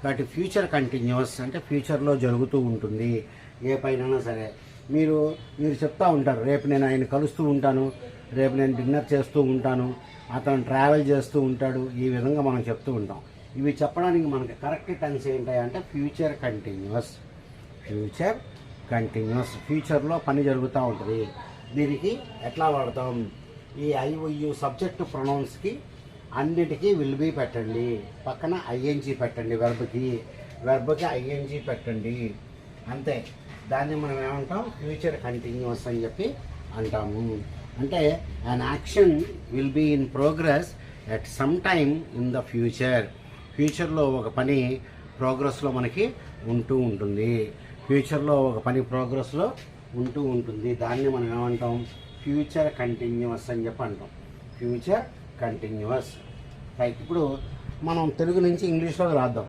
కాబట్టి future continuous అంటే ఫ్యూచర్లో జరుగుతూ ఉంటుంది. ఏ పైన సరే మీరు చెప్తూ ఉంటారు, రేపు నేను ఆయన కలుస్తూ ఉంటాను, రేపు నేను డిన్నర్ చేస్తూ ఉంటాను, అతను ట్రావెల్ చేస్తూ ఉంటాడు, ఈ విధంగా మనం చెప్తూ ఉంటాం. ఇవి చెప్పడానికి మనకి కరెక్ట్ టెన్స్ ఏంటంటే ఫ్యూచర్ కంటిన్యూస్. ఫ్యూచర్ కంటిన్యూస్, ఫ్యూచర్లో పని జరుగుతూ ఉంటుంది. దీనికి ఎట్లా వాడతాం? ఈ ఐఓయు సబ్జెక్టు ప్రొనౌన్స్కి అన్నిటికీ విల్ బీ పెట్టండి, పక్కన ఐఎన్జీ పెట్టండి, వెర్బ్కి ఐఎన్జీ పెట్టండి, అంతే. దాన్ని మనం ఏమంటాం? ఫ్యూచర్ కంటిన్యూస్ అని చెప్పి అంటాము. అంటే an action will be in progress at some time in the future. ఫ్యూచర్లో ఒక పని ప్రోగ్రెస్లో మనకి ఉంటూ ఉంటుంది. ఫ్యూచర్లో ఒక పని ప్రోగ్రెస్లో ఉంటూ ఉంటుంది. దాన్ని మనం ఏమంటాం? ఫ్యూచర్ కంటిన్యూస్ అని చెప్పి అంటాం. Future continuous. రైట్. ఇప్పుడు మనం తెలుగు నుంచి ఇంగ్లీష్లోకి రాద్దాం.